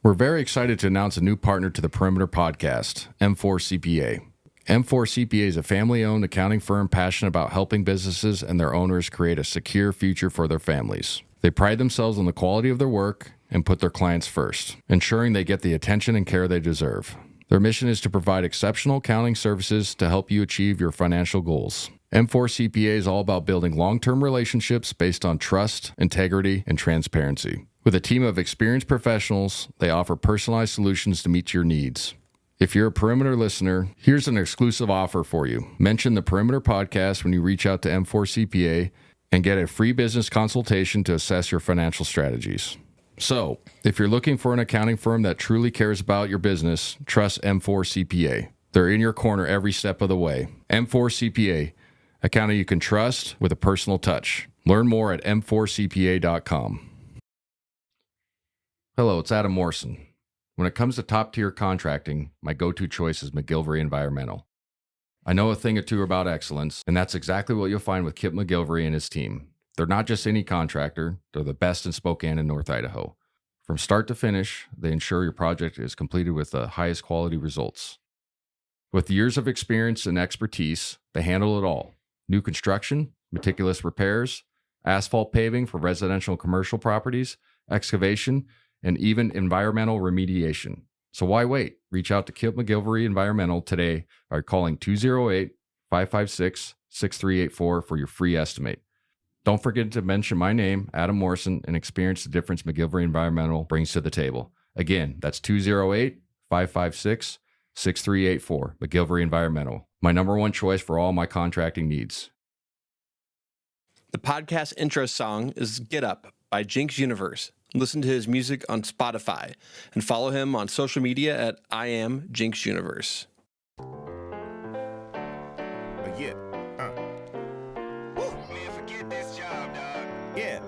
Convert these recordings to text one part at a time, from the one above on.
We're very excited to announce a new partner to the Perimeter Podcast, M4 CPA. M4 CPA is a family-owned accounting firm passionate about helping businesses and their owners create a secure future for their families. They pride themselves on the quality of their work and put their clients first, ensuring they get the attention and care they deserve. Their mission is to provide exceptional accounting services to help you achieve your financial goals. M4 CPA is all about building long-term relationships based on trust, integrity, and transparency. With a team of experienced professionals, they offer personalized solutions to meet your needs. If you're a Perimeter listener, here's an exclusive offer for you. Mention the Perimeter Podcast when you reach out to M4 CPA and get a free business consultation to assess your financial strategies. So, if you're looking for an accounting firm that truly cares about your business, trust M4 CPA. They're in your corner every step of the way. M4 CPA, accounting you can trust with a personal touch. Learn more at m4cpa.com. Hello, it's Adam Morrison. When it comes to top-tier contracting, my go-to choice is McGilvery Environmental. I know a thing or two about excellence, and that's exactly what you'll find with Kip McGilvery and his team. They're not just any contractor, they're the best in Spokane and North Idaho. From start to finish, they ensure your project is completed with the highest quality results. With years of experience and expertise, they handle it all. New construction, meticulous repairs, asphalt paving for residential and commercial properties, excavation, and even environmental remediation. So why wait? Reach out to Kip McGilvery Environmental today by calling 208-556-6384 for your free estimate. Don't forget to mention my name, Adam Morrison, and experience the difference McGilvery Environmental brings to the table. Again, that's 208-556-6384, McGilvery Environmental. My number one choice for all my contracting needs. The podcast intro song is Get Up by Jinx Universe. Listen to his music on Spotify and follow him on social media at I am Jinx Universe. Yeah. Woo. Man, forget this job, dog. Yeah.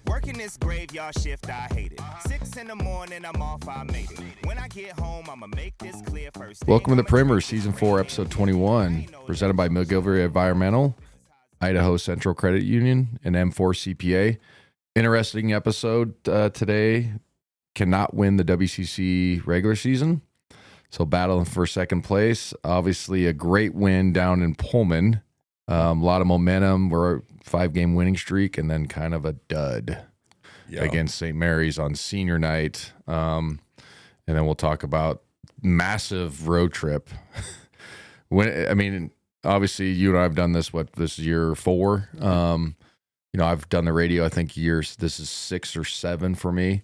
Working this graveyard shift, I hate it. 6 in the morning, I'm off, I made it. When I get home, I'ma make this clear first. Welcome to the Perimeter, Season 4, Episode 21, presented by McGilvery Environmental, Idaho Central Credit Union, and M4 CPA. Interesting episode today. Cannot win the WCC regular season, so battling for second place. Obviously, a great win down in Pullman. A lot of momentum. We're a 5-game winning streak, and then kind of a dud against St. Mary's on senior night. And then we'll talk about massive road trip. Obviously, you and I have done this, this is year 4. I've done the radio, I think this is 6 or 7 for me.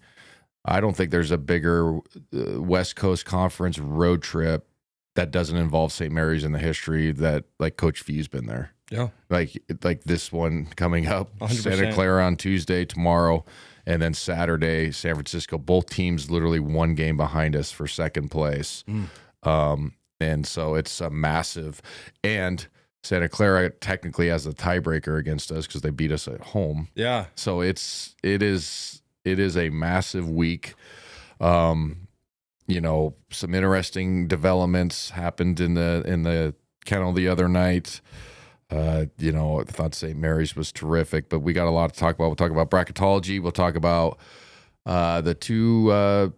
I don't think there's a bigger West Coast Conference road trip that doesn't involve St. Mary's in the history that, like, Coach Fee's been there. Yeah. Like this one coming up, 100%. Santa Clara on Tuesday, tomorrow, and then Saturday, San Francisco. Both teams literally one game behind us for second place. And so it's a massive, and Santa Clara technically has a tiebreaker against us because they beat us at home. Yeah. So it is a massive week. Some interesting developments happened in the kennel the other night. I thought St. Mary's was terrific, but we got a lot to talk about. We'll talk about bracketology. We'll talk about the two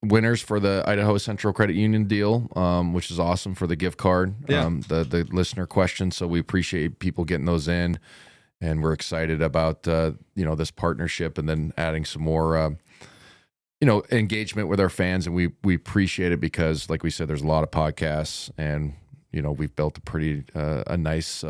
winners for the Idaho Central Credit Union deal, which is awesome for the gift card, the listener questions. So we appreciate people getting those in, and we're excited about this partnership, and then adding some more engagement with our fans. And we appreciate it because, like we said, there's a lot of podcasts, and we've built a pretty a nice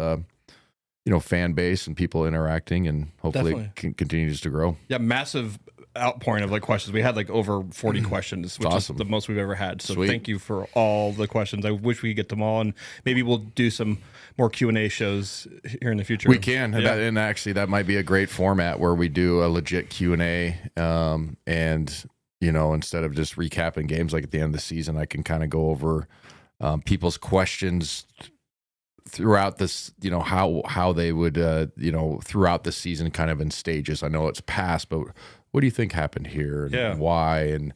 fan base and people interacting, and hopefully it continues to grow. Yeah, massive outpouring of questions. We had over 40 questions, which awesome. is the most we've ever had. So Sweet. Thank thank you for all the questions. I wish we could get them all, and maybe we'll do some more Q&A shows here in the future. We can, and actually that might be a great format where we do a legit Q&A, and instead of just recapping games like at the end of the season, I can kind of go over people's questions throughout this, how they would, throughout the season, kind of in stages. I know it's past, but what do you think happened here, and why, and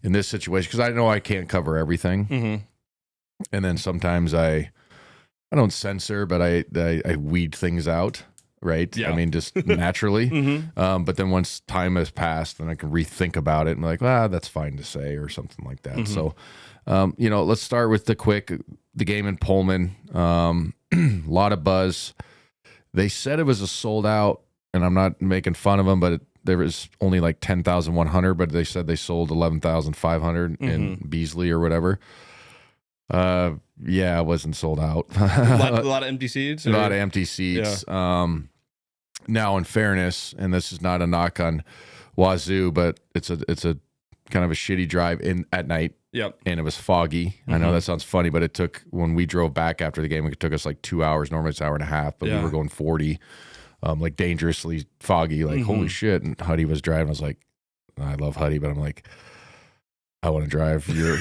in this situation? Because I know I can't cover everything, and then sometimes I don't censor, but I weed things out. right? Yeah. I mean, just naturally. But then once time has passed, then I can rethink about it and like, that's fine to say or something like that. So, let's start with the game in Pullman. A lot of buzz. They said it was a sold out, and I'm not making fun of them, but there was only like 10,100, but they said they sold 11,500 in Beasley or whatever. Yeah, it wasn't sold out. a lot of empty seats. A lot of empty seats. Yeah. Now, in fairness, and this is not a knock on Wazoo, but it's a kind of a shitty drive in at night. Yep. And it was foggy. I know that sounds funny, but when we drove back after the game, it took us like 2 hours. Normally it's an hour and a half, but we were going 40, like dangerously foggy, like holy shit. And Huddy was driving. I was like, I love Huddy, but I'm like, I want to drive. You're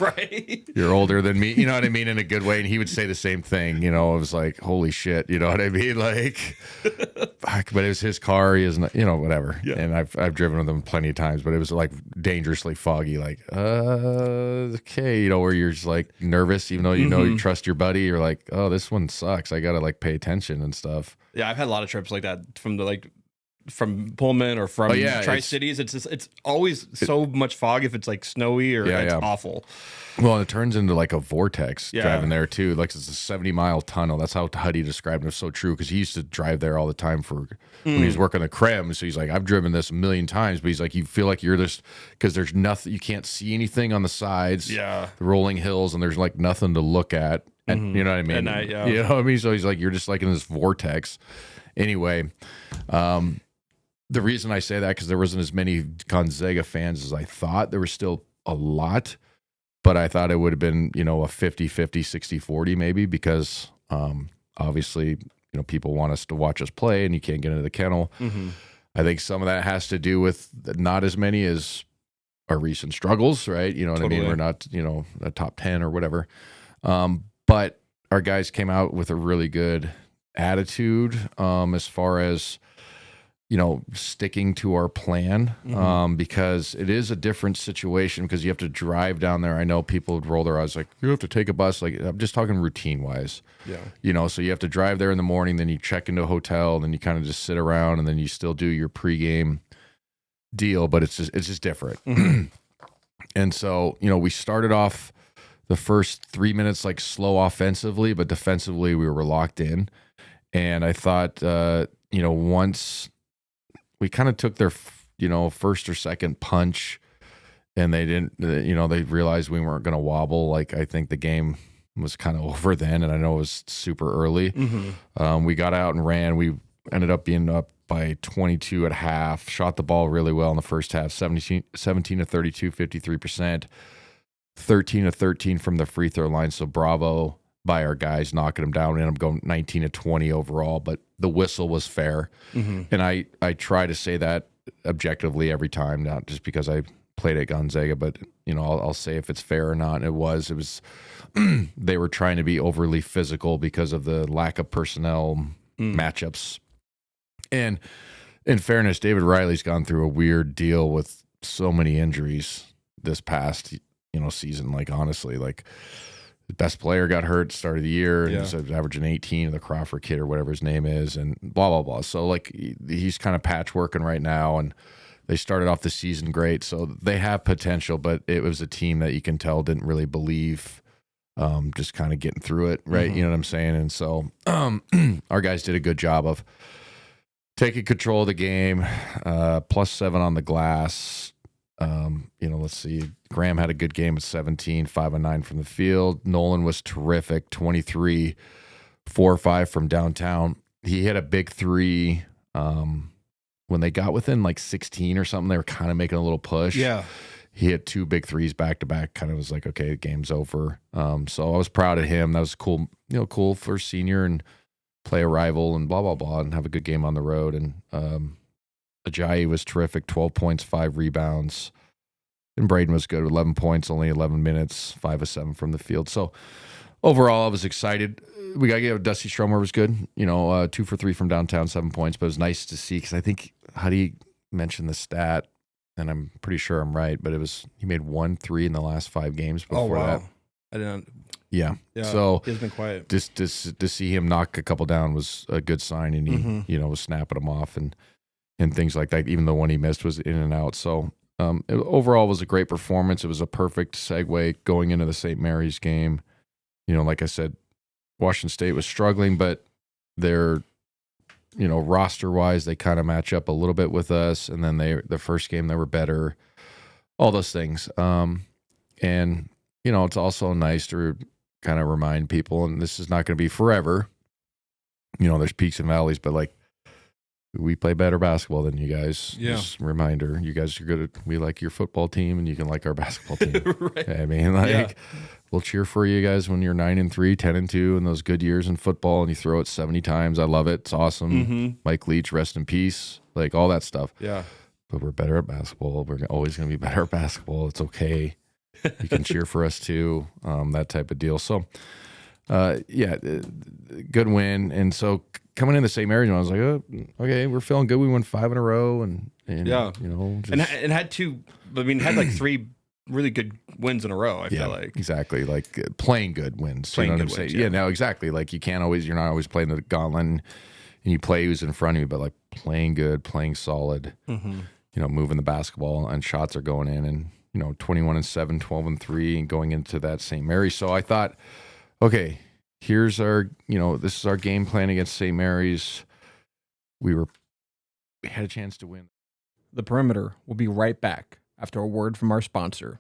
right. You're older than me. You know what I mean? In a good way. And he would say the same thing. It was like, holy shit. You know what I mean? Like, fuck, but it was his car. He isn't, whatever. Yeah. And I've driven with him plenty of times, but it was like dangerously foggy. Like, okay. Where you're just like nervous, even though you trust your buddy. You're like, oh, this one sucks. I got to like pay attention and stuff. Yeah. I've had a lot of trips like that from Pullman or from Tri-Cities. It's always so much fog if it's like snowy or it's awful. Well, it turns into like a vortex driving there too. Like it's a 70-mile tunnel. That's how Huddy described it. It's so true because he used to drive there all the time when he was working the Creme. So he's like, I've driven this a million times, but he's like, you feel like you're this because there's nothing, you can't see anything on the sides. Yeah, the rolling hills, and there's like nothing to look at. And you know what I mean? At night, yeah. You know what I mean? So he's like, you're just like in this vortex. Anyway, the reason I say that because there wasn't as many Gonzaga fans as I thought. There was still a lot, but I thought it would have been, a 50-50, 60-40 maybe because obviously, people want us to watch us play and you can't get into the kennel. I think some of that has to do with not as many as our recent struggles, right? You know what I mean? We're not, a top 10 or whatever. But our guys came out with a really good attitude as far as sticking to our plan because it is a different situation because you have to drive down there. I know people would roll their eyes like, you have to take a bus. Like, I'm just talking routine wise. Yeah. So you have to drive there in the morning, then you check into a hotel, then you kind of just sit around and then you still do your pregame deal, but it's just different. And so, we started off the first 3 minutes like slow offensively, but defensively we were locked in. And I thought, once we kind of took their, first or second punch and they didn't, they realized we weren't going to wobble. Like, I think the game was kind of over then. And I know it was super early. We got out and ran. We ended up being up by 22 at half, shot the ball really well in the first half, 17 to 32, 53%, 13 to 13 from the free throw line. So bravo by our guys knocking them down. And I'm going 19 to 20 overall, but the whistle was fair. And I try to say that objectively every time, not just because I played at Gonzaga, but I'll say if it's fair or not. And it was they were trying to be overly physical because of the lack of personnel matchups. And in fairness, David Riley's gone through a weird deal with so many injuries this past, season. Like, honestly, like, the best player got hurt start of the year and he's averaging 18, the Crawford kid or whatever his name is, and blah, blah, blah. So, like, he's kind of patchworking right now, and they started off the season great. So they have potential, but it was a team that you can tell didn't really believe just kind of getting through it, right? You know what I'm saying? And so our guys did a good job of taking control of the game, +7 on the glass. Let's see. Graham had a good game at 17, 5 of 9 from the field. Nolan was terrific, 23, 4 or 5 from downtown. He hit a big three when they got within like 16 or something. They were kind of making a little push. Yeah. He hit 2 big threes back to back. Kind of was like, okay, the game's over. So I was proud of him. That was cool. Cool for a senior and play a rival and blah, blah, blah, and have a good game on the road. And Ajayi was terrific, 12 points, 5 rebounds. And Braden was good, 11 points, only 11 minutes, 5 of 7 from the field. So overall, I was excited. We got to give Dusty Stromer was good, 2 for 3 from downtown, 7 points. But it was nice to see because I think Huddy mentioned the stat, and I'm pretty sure I'm right, but he made 1 3 in the last 5 games before that. I didn't. Yeah. Yeah, So he's been quiet. just to see him knock a couple down was a good sign, and he was snapping them off and things like that. Even the one he missed was in and out. So overall was a great performance. It was a perfect segue going into the St. Mary's game. Like I said, Washington State was struggling, but they're roster wise they kind of match up a little bit with us. And then the first game they were better. All those things. And it's also nice to kind of remind people, and this is not going to be forever. There's peaks and valleys, but like we play better basketball than you guys. Yeah. Just reminder, you guys are good we like your football team, and you can like our basketball team. Right. I mean, we'll cheer for you guys when you're 9-3, 10-2, and those good years in football, and you throw it 70 times. I love it. It's awesome. Mike Leach, rest in peace. Like all that stuff. Yeah. But we're better at basketball. We're always going to be better at basketball. It's okay. You can cheer for us too. That type of deal. So, good win. And so coming in the St. Mary's, I was like, oh, okay, we're feeling good. We won 5 in a row, and yeah, just, and had two. I mean, had like 3 really good wins in a row. I feel like exactly like playing good wins. Playing what good I'm saying? wins, Yeah, no, exactly. Like you're not always playing the gauntlet, and you play who's in front of you, but like playing good, playing solid. Moving the basketball, and shots are going in, and 21-7, 12-3, and going into that St. Mary's. So I thought, okay, here's our, this is our game plan against St. Mary's. We had a chance to win. The Perimeter will be right back after a word from our sponsor.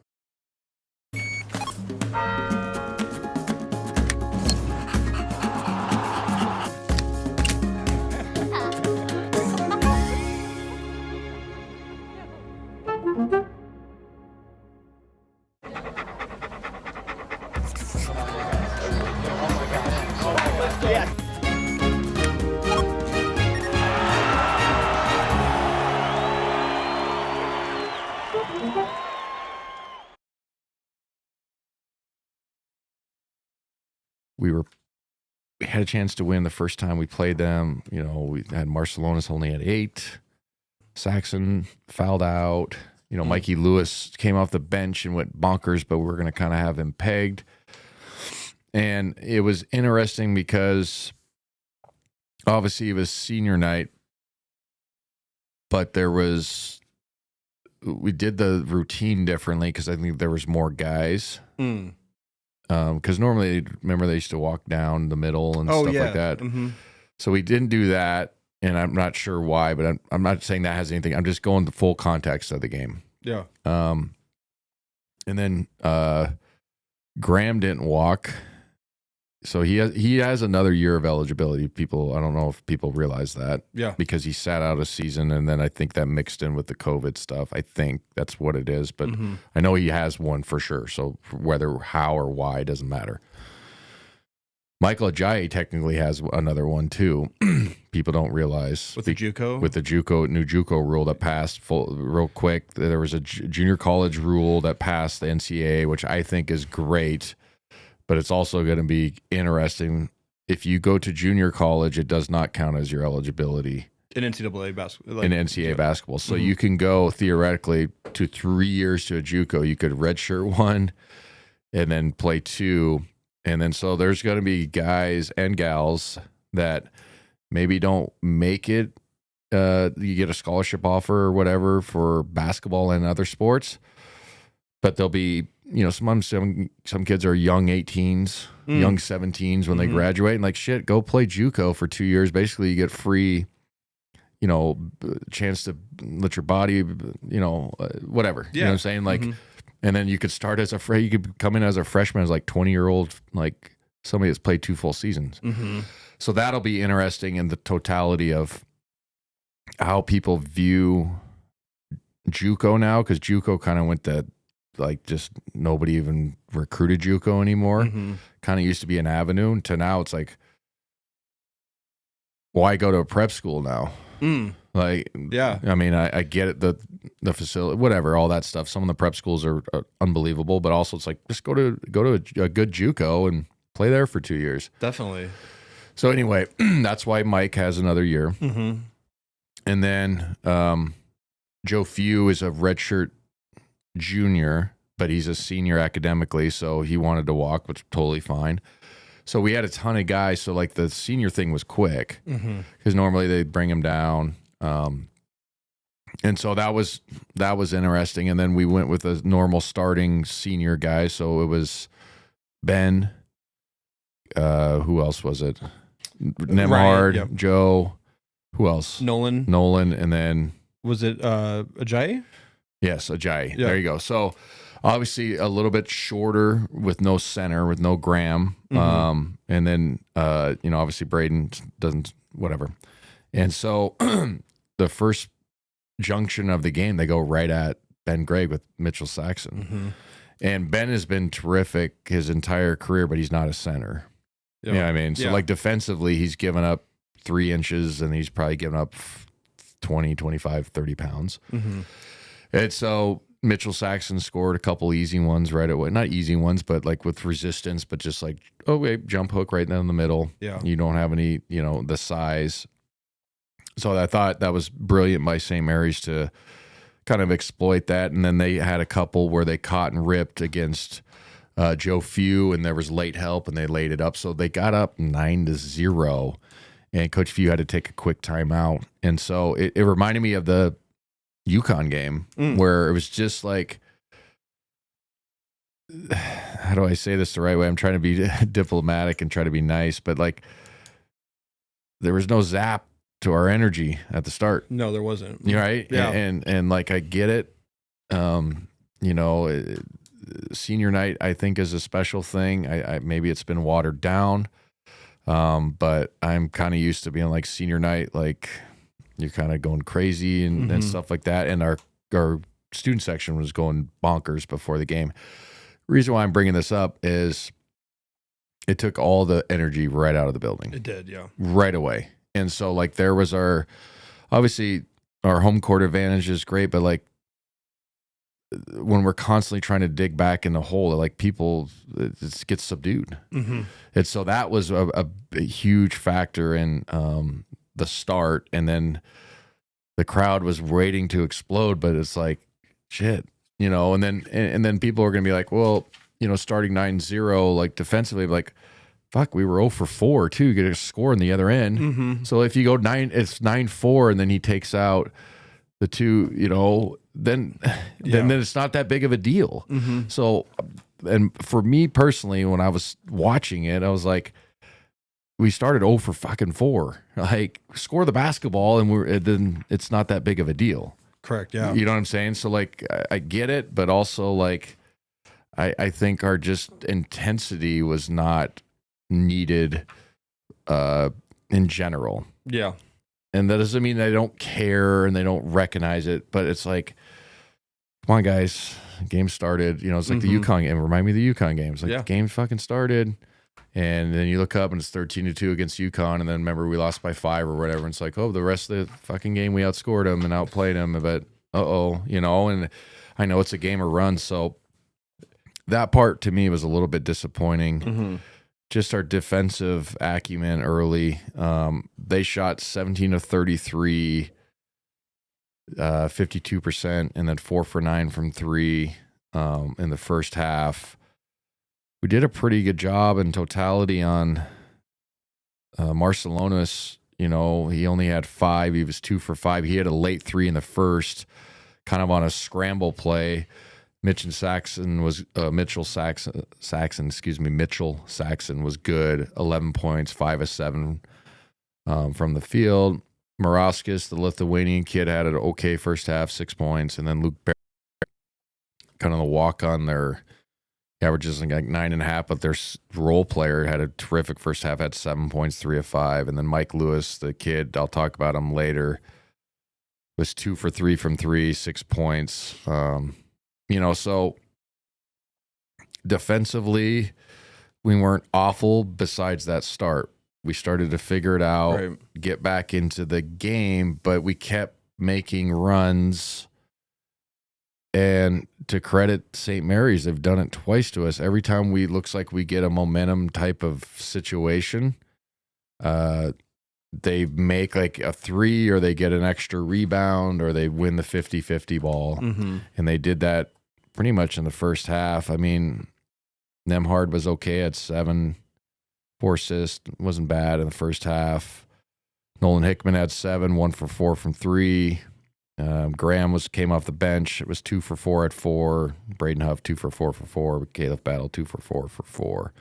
We had a chance to win the first time we played them. We had Marcelonis only at 8. Saxon fouled out. Mikey Lewis came off the bench and went bonkers, but we're going to kind of have him pegged. And it was interesting because obviously it was senior night, but we did the routine differently because I think there was more guys. Because normally, remember, they used to walk down the middle and stuff like that. So we didn't do that, and I'm not sure why, but I'm not saying that has anything. I'm just going the full context of the game. Yeah. And then Graham didn't walk, so he has another year of eligibility. I don't know if people realize that. Yeah. Because he sat out a season, and then I think that mixed in with the COVID stuff. I think that's what it is, but I know he has one for sure. So whether how or why doesn't matter. Michael Ajayi technically has another one too. People don't realize with the JUCO new JUCO rule that passed real quick. There was a junior college rule that passed the NCAA, which I think is great. But it's also going to be interesting. If you go to junior college, it does not count as your eligibility in NCAA basketball. Basketball. So you can go theoretically to 3 years to a JUCO. You could redshirt 1 and then play 2. And then so there's going to be guys and gals that maybe don't make it. You get a scholarship offer or whatever for basketball and other sports. But they'll be, some kids are young 18s, young 17s when they graduate, and like, shit, go play JUCO for 2 years. Basically, you get free, chance to let your body, whatever. Yeah. You know what I'm saying? Like, and then you could start as you could come in as a freshman as like 20-year-old, like somebody that's played 2 full seasons. So that'll be interesting in the totality of how people view JUCO now, because JUCO kind of went to, like, just nobody even recruited JUCO anymore. Kind of used to be an avenue to now it's like, why go to a prep school now? Like, yeah, I mean, I get it, the facility, whatever, all that stuff. Some of the prep schools are unbelievable, but also it's like, just go to a good JUCO and play there for 2 years. Definitely. So anyway, that's why Mike has another year. And then Joe Few is a redshirt junior, but he's a senior academically, so he wanted to walk, which is totally fine. So we had a ton of guys. So like the senior thing was quick because normally they'd bring him down. And so that was interesting. And then we went with a normal starting senior guy. So it was Ben. Who else was it? Nemhard, yep. Joe. Who else? Nolan. And then Was it Ajayi? Yes, Ajayi. Yeah. There you go. So obviously a little bit shorter with no center, with no Graham. And then, obviously Braden doesn't, whatever. And so the first junction of the game, they go right at Ben Gregg with Mitchell Saxon. And Ben has been terrific his entire career, but he's not a center. Yeah. You know what I mean? So like defensively, he's given up 3 inches and he's probably given up 20, 25, 30 pounds. And so Mitchell Saxon scored a couple easy ones right away. Not easy ones, but like with resistance, but just like, jump hook right down the middle. Yeah. You don't have any, the size. So I thought that was brilliant by St. Mary's to kind of exploit that. And then they had a couple where they caught and ripped against Joe Few, and there was late help, and they laid it up. So they got up 9-0, and Coach Few had to take a quick timeout. And so it reminded me of the UConn game where it was just like, how do I say this the right way? I'm trying to be diplomatic and try to be nice, but like there was no zap to our energy at the start. No, there wasn't. You're right. Yeah. And like, I get it. Senior night, I think, is a special thing. I maybe it's been watered down. But I'm kind of used to being like senior night, like you're kind of going crazy and stuff like that. And our student section was going bonkers before the game. Reason why I'm bringing this up is it took all the energy right out of the building. It did, yeah. Right away. And so like there was obviously our home court advantage is great, but like when we're constantly trying to dig back in the hole, like people, it gets subdued. And so that was a huge factor in the start. And then the crowd was waiting to explode, but it's like, shit, and then people are going to be like, well, starting 9-0, like defensively, like, fuck, we were 0 for 4 too. You get a score in the other end. So if you go 9, it's 9-4, and then he takes out the 2, then it's not that big of a deal. So, and for me personally, when I was watching it, I was like, we started 0 for fucking 4. Like, score the basketball, and then it's not that big of a deal. Correct. Yeah. You know what I'm saying? So like, I get it, but also like, I think our just intensity was not needed in general. Yeah. And that doesn't mean they don't care and they don't recognize it, but it's like, come on, guys, game started. It's like the UConn game. Remind me of the UConn game. It's like the game fucking started, and then you look up and it's 13-2 against UConn, and then remember we lost by 5 or whatever. And it's like, the rest of the fucking game we outscored them and outplayed them, but and I know it's a game of runs, so that part to me was a little bit disappointing. Just our defensive acumen early. They shot 17 of 33, 52%, and then 4 for 9 from 3 in the first half. We did a pretty good job in totality on Marcelonis. He only had 5. He was 2 for 5. He had a late 3 in the first, kind of on a scramble play. Mitchell Saxon was good. 11 points, 5 of 7 from the field. Morauskas, the Lithuanian kid, had an okay first half, 6 points, and then Luke Barry, kind of the walk on their averages like 9.5, but their role player had a terrific first half, had 7 points, 3 of 5, and then Mike Lewis, the kid, I'll talk about him later, was 2 for 3 from 3, 6 points. So defensively, we weren't awful besides that start. We started to figure it out, get back into the game, but we kept making runs. And to credit St. Mary's, they've done it twice to us. Every time looks like we get a momentum type of situation, they make like a 3 or they get an extra rebound or they win the 50-50 ball. And they did that pretty much in the first half. I mean, Nemhard was okay at 7, 4 assists, wasn't bad in the first half. Nolan Hickman had 7, 1 for 4 from 3. Graham came off the bench. It was 2 for 4 at 4. Braden Huff 2 for 4 for 4. Caleb Battle 2 for 4 for 4.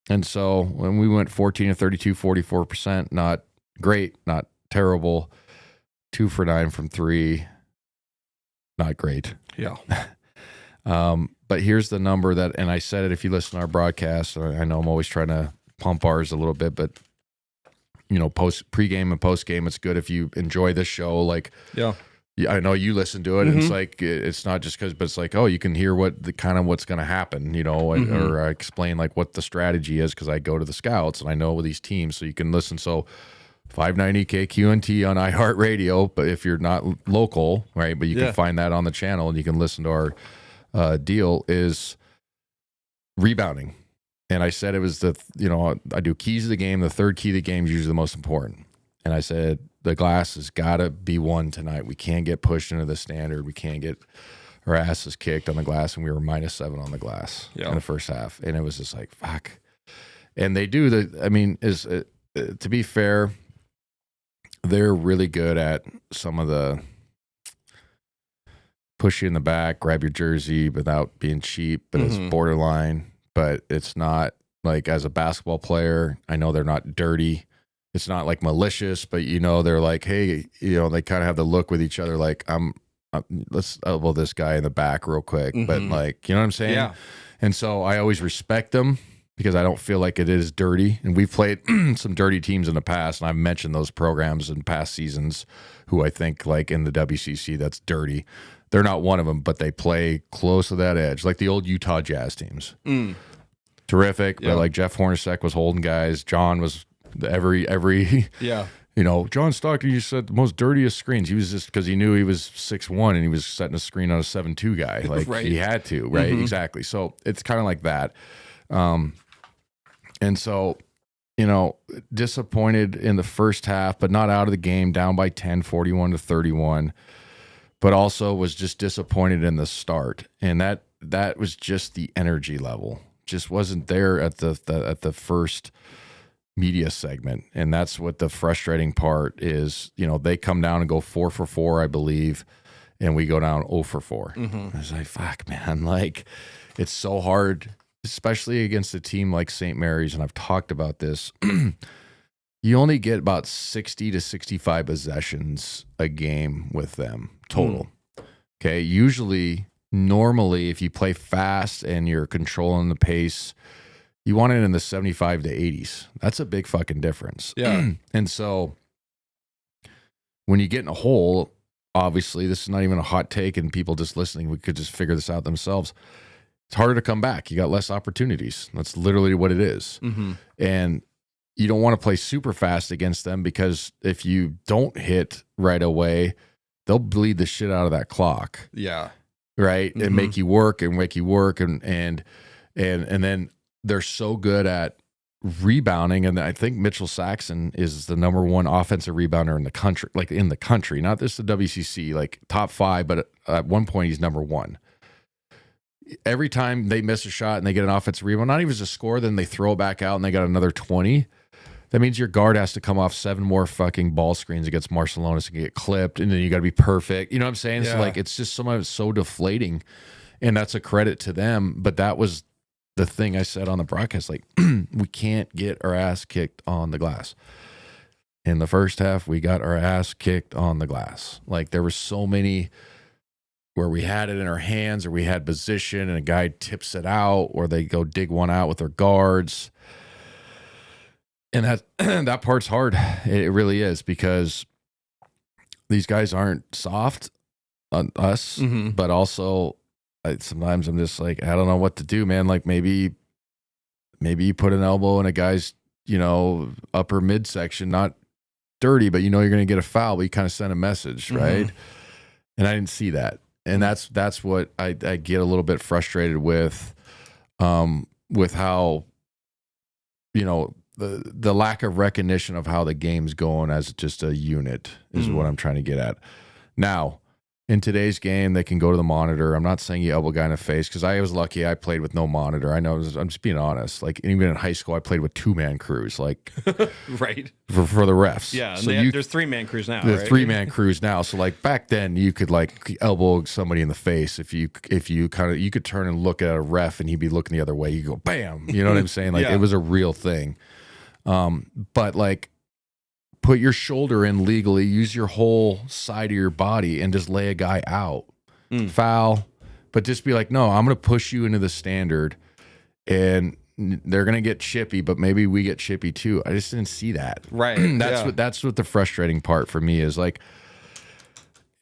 And so when we went 14 to 32, 44%, not great, not terrible. 2 for 9 from 3, not great. Yeah. But here's the number that, and I said it if you listen to our broadcast, I know I'm always trying to pump ours a little bit, but you know, pregame and postgame, it's good if you enjoy this show. Like, yeah, I know you listen to it. And it's like, it's not just because, but it's like, oh, you can hear what's going to happen, you know, or I explain like what the strategy is because I go to the scouts and I know these teams, so you can listen. So 590 KQNT on iHeartRadio, but if you're not local, right, but you can find that on the channel and you can listen to our deal is rebounding. And I said it was I do keys of the game. The third key of the game is usually the most important. And I said, the glass has got to be won tonight. We can't get pushed into the standard. We can't get our asses kicked on the glass. And we were -7 on the glass in the first half. And it was just like, fuck. And they do to be fair, they're really good at some of the push you in the back, grab your jersey without being cheap, but it's borderline. But it's not like, as a basketball player, I know they're not dirty. It's not like malicious, but you know, they're like, hey, you know, they kind of have the look with each other, like, let's elbow this guy in the back real quick. But like, you know what I'm saying? Yeah. And so I always respect them because I don't feel like it is dirty. And we've played some dirty teams in the past, and I've mentioned those programs in past seasons who I think, like in the WCC, that's dirty. They're not one of them, but they play close to that edge, like the old Utah Jazz teams. Terrific, but like Jeff Hornacek was holding guys. John was every you know, John Stockton, you said the most dirtiest screens. He was just because he knew he was 6'1" and he was setting a screen on a 7'2" guy. Like he had to, right? Exactly. So it's kind of like that. And so, you know, disappointed in the first half, but not out of the game, down by 10, 41 to 31. But also was just disappointed in the start, and that was just the energy level just wasn't there at the first media segment, and that's what the frustrating part is. You know, they come down and go 4 for 4, I believe, and we go down 0 for 4. I was like, fuck, man, like it's so hard, especially against a team like St. Mary's, and I've talked about this. You only get about 60 to 65 possessions a game with them total. Okay. Usually, normally, if you play fast and you're controlling the pace, you want it in the 75 to 80s. That's a big fucking difference. Yeah. And so when you get in a hole, obviously, this is not even a hot take, and people just listening, we could just figure this out themselves. It's harder to come back. You got less opportunities. That's literally what it is. And you don't want to play super fast against them, because if you don't hit right away, they'll bleed the shit out of that clock. Yeah. Right. And make you work and make you work. And then they're so good at rebounding. And I think Mitchell Saxon is the #1 offensive rebounder in the country, like in the country, not just the WCC, like top 5, but at one point he's #1. Every time they miss a shot and they get an offensive rebound, not even just a score, then they throw it back out and they got another 20. That means your guard has to come off 7 more fucking ball screens against Marcellonis and get clipped, and then you got to be perfect. You know what I'm saying? Yeah. So like, it's just sometimes so deflating, and that's a credit to them. But that was the thing I said on the broadcast, like, we can't get our ass kicked on the glass. In the first half, we got our ass kicked on the glass. Like, there were so many where we had it in our hands, or we had position and a guy tips it out, or they go dig one out with their guards. And that part's hard. It really is, because these guys aren't soft on us, but also sometimes I'm just like, I don't know what to do, man. Like maybe you put an elbow in a guy's, you know, upper midsection, not dirty, but you know you're going to get a foul, but you kind of send a message, right? And I didn't see that. And that's what I get a little bit frustrated with how, you know, the lack of recognition of how the game's going as just a unit is what I'm trying to get at. Now, in today's game, they can go to the monitor. I'm not saying you elbow a guy in the face because I was lucky. I played with no monitor. I know. I'm just being honest. Like even in high school, I played with 2-man crews. Like right for the refs. Yeah. So There's 3-man crews now. There's right? 3-man crews now. So like back then, you could like elbow somebody in the face if you could turn and look at a ref and he'd be looking the other way. You go bam. You know what I'm saying? Like Yeah. it was a real thing. But like. Put your shoulder in legally, use your whole side of your body and just lay a guy out. Foul. But just be like, no, I'm going to push you into the standard and they're going to get chippy, but maybe we get chippy too. I just didn't see that. Right. That's what the frustrating part for me is like,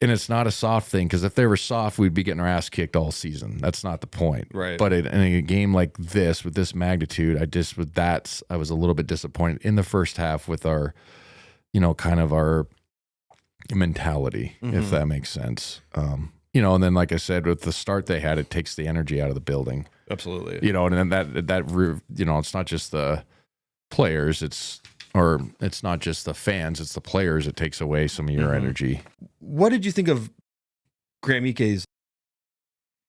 and it's not a soft thing because if they were soft, we'd be getting our ass kicked all season. That's not the point. Right. But in a game like this, with this magnitude, I was a little bit disappointed in the first half with our, kind of our mentality, if that makes sense. And then like I said, with the start they had, it takes the energy out of the building. Absolutely. And then that it's not just the players, it's not just the fans, it's the players. It takes away some of your energy. What did you think of Graham Ike's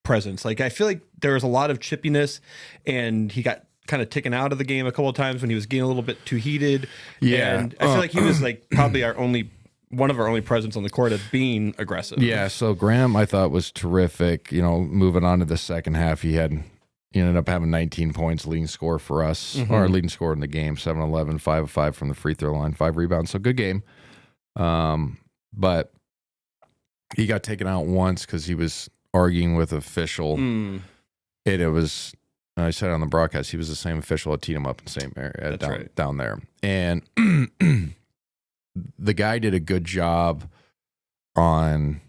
presence? Like, I feel like there was a lot of chippiness and he got kind of taken out of the game a couple of times when he was getting a little bit too heated. Yeah. And I feel like he was like probably one of our only presence on the court of being aggressive. Yeah. So Graham, I thought was terrific. Moving on to the second half, he ended up having 19 points, leading score for us, or leading score in the game, 7-11, 5 of 5 from the free throw line, 5 rebounds. So good game. But he got taken out once because he was arguing with official. It was, I said on the broadcast, he was the same official that teed him up in St. Mary down there. And the guy did a good job on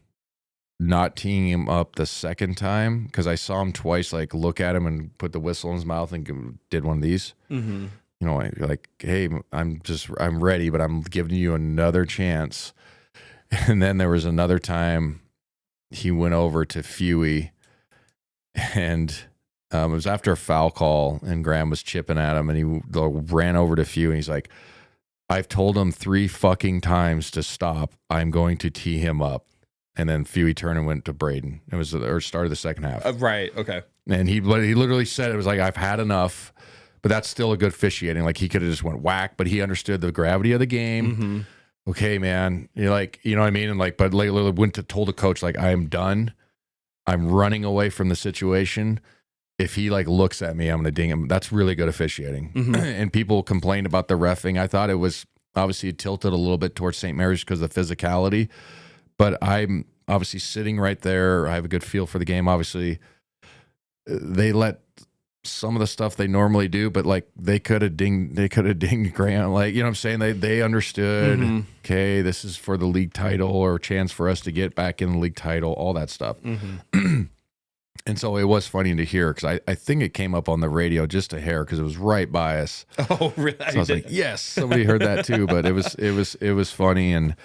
not teeing him up the second time because I saw him twice, like look at him and put the whistle in his mouth and did one of these. Like, hey, I'm ready, but I'm giving you another chance. And then there was another time he went over to Fewy and it was after a foul call and Graham was chipping at him and he ran over to Fewy and he's like, I've told him 3 fucking times to stop. I'm going to tee him up. And then Fewy turned and went to Braden. It was the start of the second half. Right. Okay. And he literally said, it was like, I've had enough, but that's still a good officiating. Like he could have just went whack, but he understood the gravity of the game. Okay, man. You're like, you know what I mean? And like, but literally told the coach, like, I am done. I'm running away from the situation. If he like looks at me, I'm going to ding him. That's really good officiating. And people complained about the reffing. I thought it was obviously tilted a little bit towards St. Mary's because of the physicality, but I'm obviously sitting right there. I have a good feel for the game. Obviously they let some of the stuff they normally do, but like they could have dinged Graham. Like, you know what I'm saying? They understood, okay, this is for the league title or a chance for us to get back in the league title, all that stuff. And so it was funny to hear because I think it came up on the radio just a hair because it was right by us. Oh, really? So I was like, yes, somebody heard that too. But it was funny, and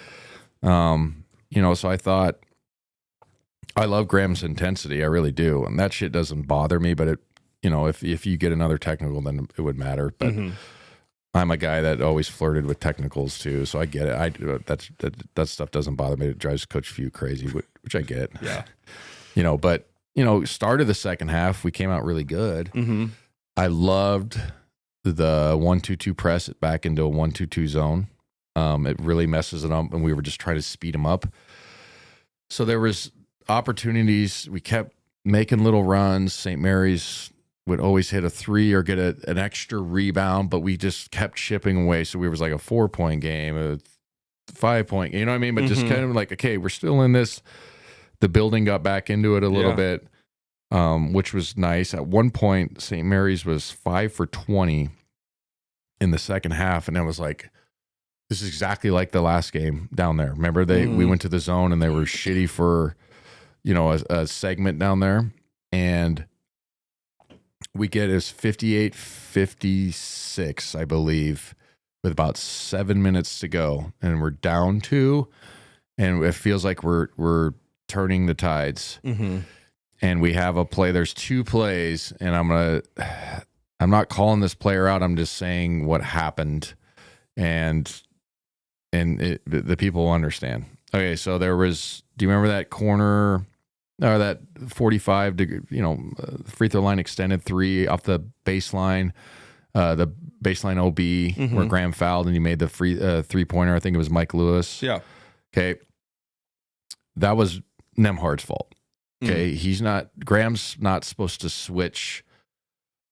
so I thought I love Graham's intensity, I really do, and that shit doesn't bother me. But it, if you get another technical, then it would matter. But I'm a guy that always flirted with technicals too, so I get it. That stuff doesn't bother me. It drives Coach Few crazy, which I get. Yeah. But. Start of the second half, we came out really good. I loved the 1-2-2 press it back into a 1-2-2 zone. It really messes it up, and we were just trying to speed them up. So there was opportunities. We kept making little runs. St. Mary's would always hit a 3 or get an extra rebound, but we just kept chipping away. So we was like a 4-point game, a 5-point, you know what I mean? But just kind of like, okay, we're still in this. The building got back into it a little bit, which was nice. At one point, St. Mary's was 5 for 20 in the second half, and it was like, this is exactly like the last game down there. Remember, we went to the zone, and they were shitty for, a segment down there, and we get is 58-56, I believe, with about 7 minutes to go, and we're down 2, and it feels like we're turning the tides, and we have a play. There's 2 plays, and I'm not calling this player out. I'm just saying what happened, and the people will understand. Okay, so do you remember that corner or that 45 degree, free throw line extended 3 off the baseline OB where Graham fouled and he made the free 3-pointer. I think it was Mike Lewis. Yeah. Okay. That was Nemhard's fault. Okay. Graham's not supposed to switch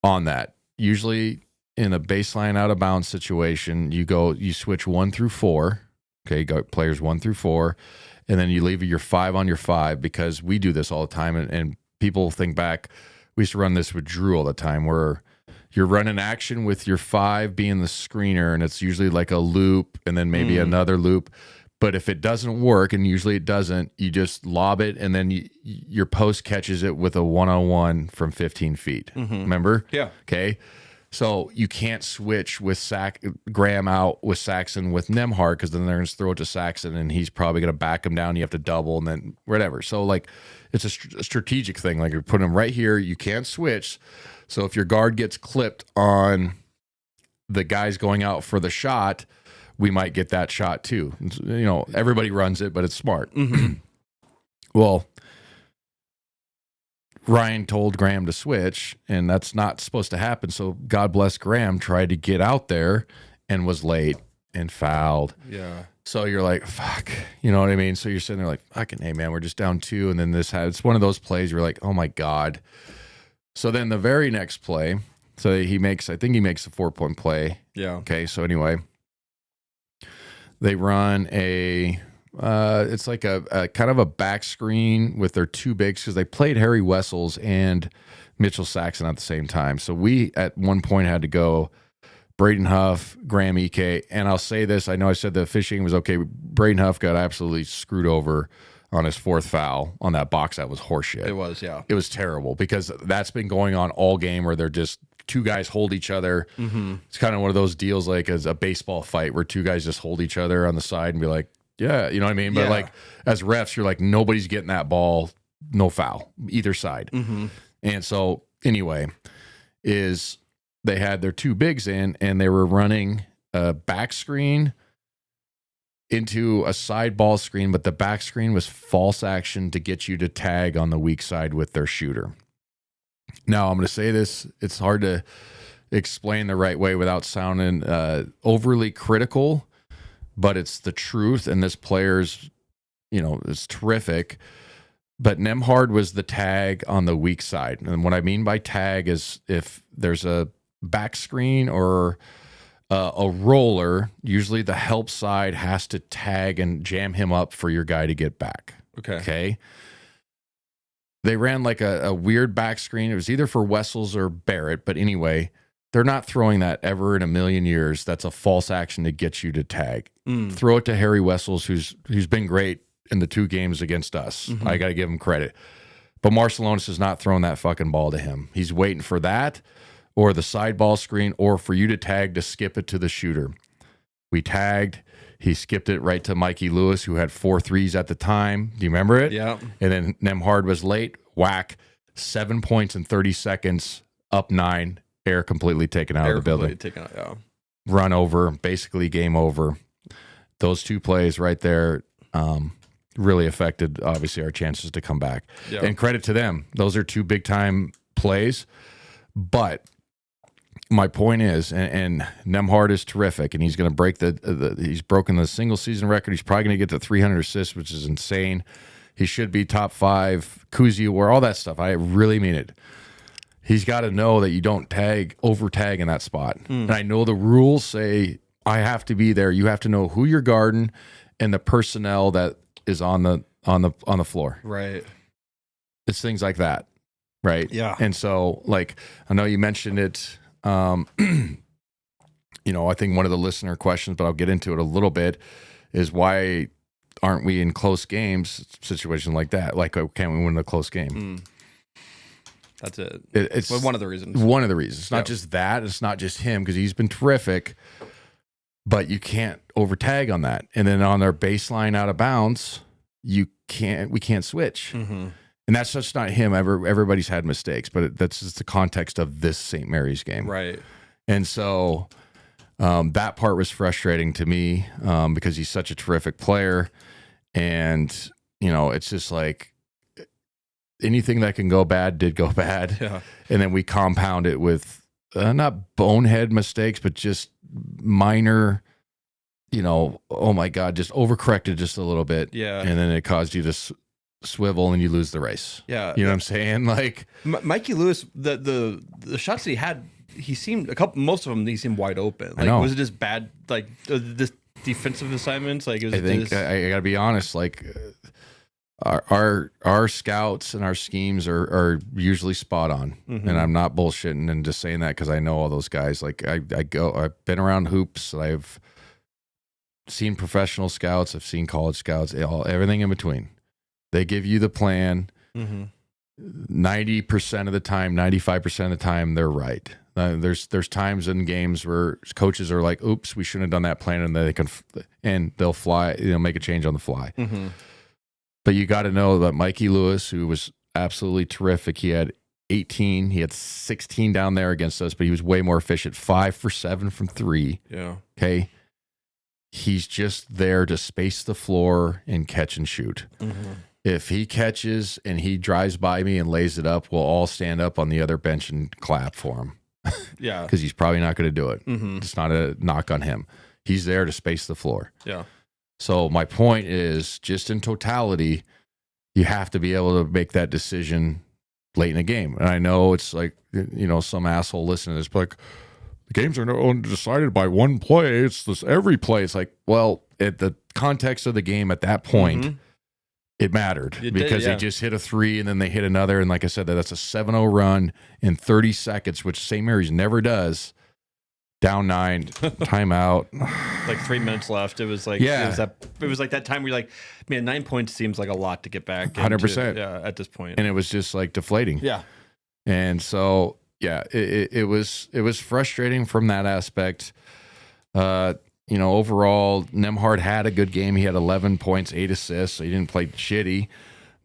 on that. Usually in a baseline out of bounds situation, you switch 1 through 4. Okay. You got players 1 through 4. And then you leave your 5 on your 5 because we do this all the time. And people think back, we used to run this with Drew all the time where you're running action with your 5 being the screener, and it's usually like a loop and then maybe another loop. But if it doesn't work, and usually it doesn't, you just lob it, and then your post catches it with a 1-on-1 from 15 feet. Remember? Yeah. Okay. So you can't switch with Graham out with Saxon with Nemhard because then they're going to throw it to Saxon, and he's probably going to back him down. You have to double, and then whatever. So, like, it's a strategic thing. Like, you put him right here. You can't switch. So if your guard gets clipped on the guys going out for the shot, we might get that shot too. Everybody runs it, but it's smart. Well, Ryan told Graham to switch, and that's not supposed to happen. So God bless Graham tried to get out there and was late and fouled. Yeah. So you're like, fuck, you know what I mean? So you're sitting there like, fucking, hey man, we're just down 2. And then it's one of those plays where you're like, oh my God. So then the very next play, so I think he makes a 4-point play. Yeah. Okay. So anyway, they run it's like a kind of a back screen with their 2 bigs because they played Harry Wessels and Mitchell Saxon at the same time. So we at one point had to go Braden Huff, Graham Ike, and I'll say this, I know I said the officiating was okay. Braden Huff got absolutely screwed over on his 4th foul on that box. That was horseshit. It was, yeah. It was terrible because that's been going on all game where they're just 2 guys hold each other. It's kind of one of those deals like as a baseball fight where 2 guys just hold each other on the side and be like, yeah, you know what I mean? But like as refs, you're like, nobody's getting that ball, no foul, either side. And so anyway, they had their 2 bigs in and they were running a back screen into a side ball screen, but the back screen was false action to get you to tag on the weak side with their shooter. Now, I'm going to say this. It's hard to explain the right way without sounding overly critical, but it's the truth. And this player's, is terrific. But Nemhard was the tag on the weak side. And what I mean by tag is if there's a back screen or a roller, usually the help side has to tag and jam him up for your guy to get back. Okay. They ran like a weird back screen. It was either for Wessels or Barrett, but anyway, they're not throwing that ever in a million years. That's a false action to get you to tag. Throw it to Harry Wessels, who's been great in the 2 games against us. I got to give him credit. But Marcelonis is not throwing that fucking ball to him. He's waiting for that or the side ball screen or for you to tag to skip it to the shooter. We tagged. He skipped it right to Mikey Lewis, who had 4 threes at the time. Do you remember it? Yeah. And then Nemhard was late. Whack. 7 points in 30 seconds. Up 9. Air completely taken out of the building. Run over. Basically game over. Those 2 plays right there really affected, obviously, our chances to come back. Yeah. And credit to them. Those are 2 big-time plays. But my point is, and Nemhard is terrific, and he's going to break he's broken the single season record. He's probably going to get to 300 assists, which is insane. He should be top 5, Koozie Award, all that stuff. I really mean it. He's got to know that you don't over tag in that spot. And I know the rules say I have to be there. You have to know who you're guarding and the personnel that is on the floor. Right. It's things like that. Right. Yeah. And so, like, I know you mentioned it. I think one of the listener questions, but I'll get into it a little bit, is why aren't we in close games, situation like that? Like, can't we win a close game? That's it. It's one of the reasons. One of the reasons. It's not just that. It's not just him, because he's been terrific, but you can't overtag on that. And then on their baseline out of bounds, we can't switch. And that's just not him. Everybody's had mistakes, but that's just the context of this St. Mary's game. Right. And so that part was frustrating to me because he's such a terrific player. And, it's just like anything that can go bad did go bad. Yeah. And then we compound it with not bonehead mistakes, but just minor, oh my God, just overcorrected just a little bit. Yeah. And then it caused you to swivel and you lose the race. Yeah. You know what I'm saying? Like Mikey Lewis, the shots that he had, most of them, he seemed wide open. Like, I know. was it just bad, like this defensive assignments? Like, I think I gotta be honest, like our scouts and our schemes are usually spot on. Mm-hmm. And I'm not bullshitting and just saying that because I know all those guys. Like I've been around hoops. I've seen professional scouts. I've seen college scouts, everything in between. They give you the plan. 90% of the time, 95% of the time, they're right. There's times in games where coaches are like, "Oops, we shouldn't have done that plan," and they'll fly, make a change on the fly. Mm-hmm. But you got to know that Mikey Lewis, who was absolutely terrific, he had 18, he had 16 down there against us, but he was way more efficient. 5 for 7 from 3. Yeah. Okay. He's just there to space the floor and catch and shoot. Mm-hmm. If he catches and he drives by me and lays it up, we'll all stand up on the other bench and clap for him. Yeah. Because he's probably not going to do it. Mm-hmm. It's not a knock on him. He's there to space the floor. Yeah. So my point is, just in totality, you have to be able to make that decision late in a game. And I know it's like, some asshole listening to this, like, the games are not decided by one play. It's this every play. It's like, well, at the context of the game at that point, it mattered because they just hit a 3 and then they hit another. And like I said, that's a 7-0 run in 30 seconds, which St. Mary's never does. Down 9, timeout. Like 3 minutes left. It was like, it was like that time where you're like, man, 9 points seems like a lot to get back. 100%. Yeah, at this point. And it was just like deflating. Yeah. And so, it was frustrating from that aspect. Overall, Nemhard had a good game. He had 11 points, 8 assists. So he didn't play shitty.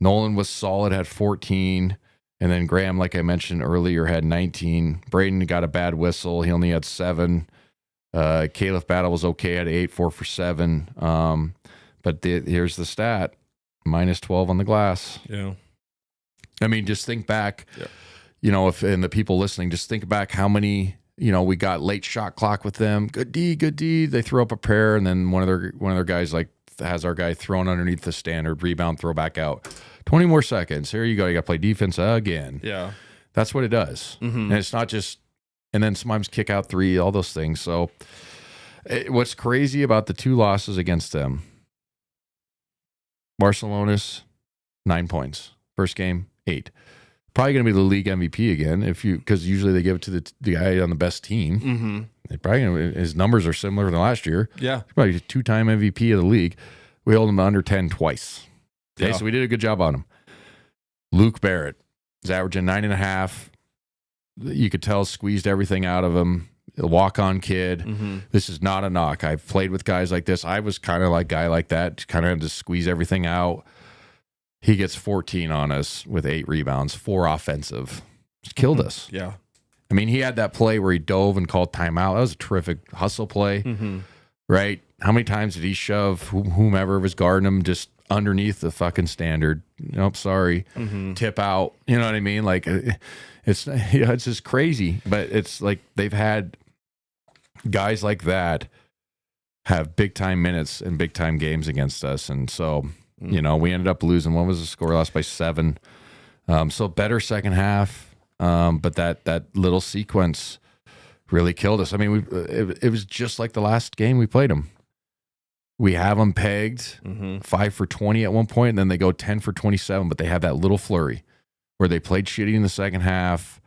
Nolan was solid, had 14. And then Graham, like I mentioned earlier, had 19. Braden got a bad whistle. He only had 7. Caleb Battle was okay at 8, 4 for 7. But here's the stat, minus 12 on the glass. Yeah. I mean, just think back, and the people listening, just think back how many, we got late shot clock with them. Good D. They throw up a prayer, and then one of their guys has our guy thrown underneath the standard, rebound, throw back out. 20 more seconds. Here you go. You got to play defense again. Yeah. That's what it does. Mm-hmm. And it's not just, and then sometimes kick out 3, all those things. So what's crazy about the 2 losses against them, Barcelona's 9 points. First game, 8. Probably going to be the league MVP again because usually they give it to the guy on the best team. Mm-hmm. His numbers are similar to last year. Yeah. Probably 2-time MVP of the league. We held him to under 10 twice. Okay, so we did a good job on him. Luke Barrett is averaging 9.5. You could tell squeezed everything out of him. A walk-on kid. Mm-hmm. This is not a knock. I've played with guys like this. I was kind of like a guy like that, kind of had to squeeze everything out. He gets 14 on us with 8 rebounds, 4 offensive. Just killed us. Yeah. I mean, he had that play where he dove and called timeout. That was a terrific hustle play, right? How many times did he shove whomever was guarding him just underneath the fucking standard? Nope, sorry. Tip out. You know what I mean? Like, it's just crazy. But it's like they've had guys like that have big-time minutes and big-time games against us. And so, we ended up losing. What was the score? Lost by 7. So better second half. But that little sequence really killed us. I mean, it was just like the last game we played them. We have them pegged 5 for 20 at one point, and then they go 10 for 27, but they have that little flurry where they played shitty in the second half,